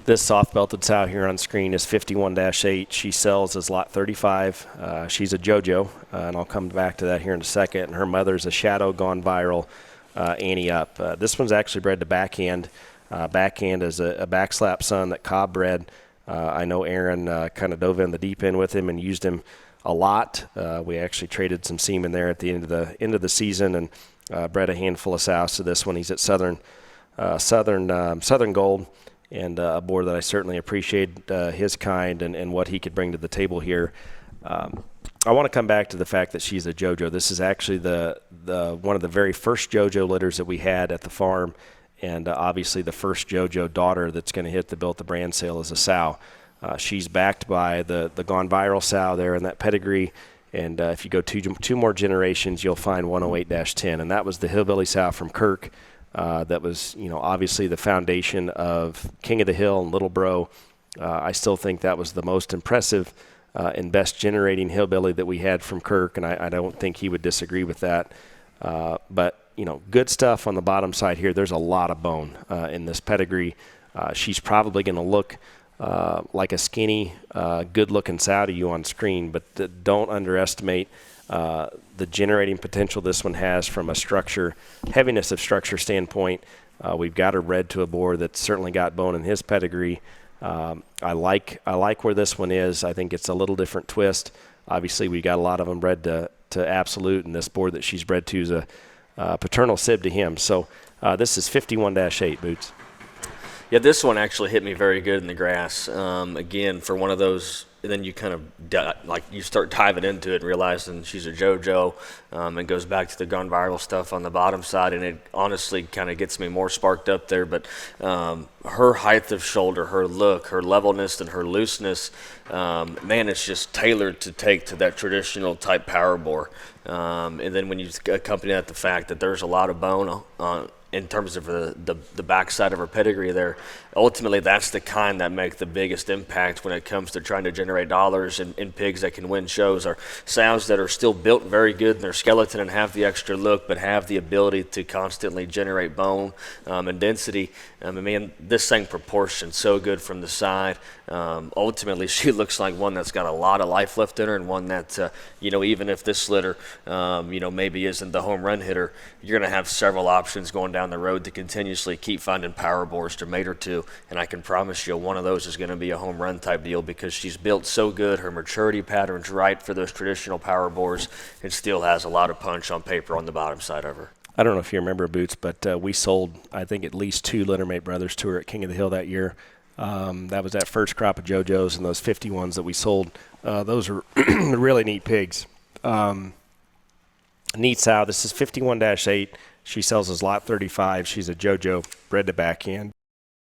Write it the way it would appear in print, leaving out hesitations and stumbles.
This soft-belted sow here on screen is 51-8. She sells as lot 35. She's a JoJo, and I'll come back to that here in a second. And her mother's a Shadow gone viral, Annie up. This one's actually bred to backhand. Backhand is a backslap son that Cobb bred. I know Aaron kind of dove in the deep end with him and used him a lot. We actually traded some semen there at the end of the season and bred a handful of sows to this one. He's at Southern Gold, and a boar that I certainly appreciate his kind and what he could bring to the table here. I want to come back to the fact that she's a JoJo. This is actually the one of the very first JoJo litters that we had at the farm, and obviously the first JoJo daughter that's going to hit the Built the Brand sale is a sow. She's backed by the Gone Viral sow there in that pedigree, and if you go two more generations, you'll find 108-10, and that was the hillbilly sow from Kirk. That was, obviously the foundation of King of the Hill and Little Bro. I still think that was the most impressive and best generating hillbilly that we had from Kirk, and I don't think he would disagree with that. But good stuff on the bottom side here. There's a lot of bone in this pedigree. She's probably going to look like a skinny, good-looking sow to you on screen, but don't underestimate the generating potential this one has from a heaviness of structure standpoint. We've got her bred to a boar that's certainly got bone in his pedigree. I like where this one is. I think it's a little different twist. Obviously, we got a lot of them bred to Absolute, and this boar that she's bred to is a paternal sib to him. So this is 51-8, Boots. Yeah, this one actually hit me very good in the grass. Again, for one of those, and then you kind of you start diving into it and realizing she's a JoJo. It goes back to the Gone Viral stuff on the bottom side, and it honestly kind of gets me more sparked up there. But her height of shoulder, her look, her levelness, and her looseness, man, it's just tailored to take to that traditional type power bore. And then when you accompany that the fact that there's a lot of bone in terms of the backside of her pedigree there, ultimately that's the kind that make the biggest impact when it comes to trying to generate dollars in pigs that can win shows, are sows that are still built very good in their skeleton and have the extra look, but have the ability to constantly generate bone and density. I mean, this thing proportioned so good from the side. Ultimately, she looks like one that's got a lot of life left in her, and one that, even if this litter, maybe isn't the home run hitter, you're going to have several options going down the road to continuously keep finding power bores to mate her to. And I can promise you one of those is going to be a home run type deal, because she's built so good, her maturity pattern's right for those traditional power bores, and still has a lot of punch on paper on the bottom side of her. I don't know if you remember, Boots, but we sold, I think, at least 2 Littermate brothers to her at King of the Hill that year. That was that first crop of JoJos, and those 51s that we sold. Those are really neat pigs. Neat sow. This is 51-8. She sells as lot 35. She's a JoJo, bred to backhand.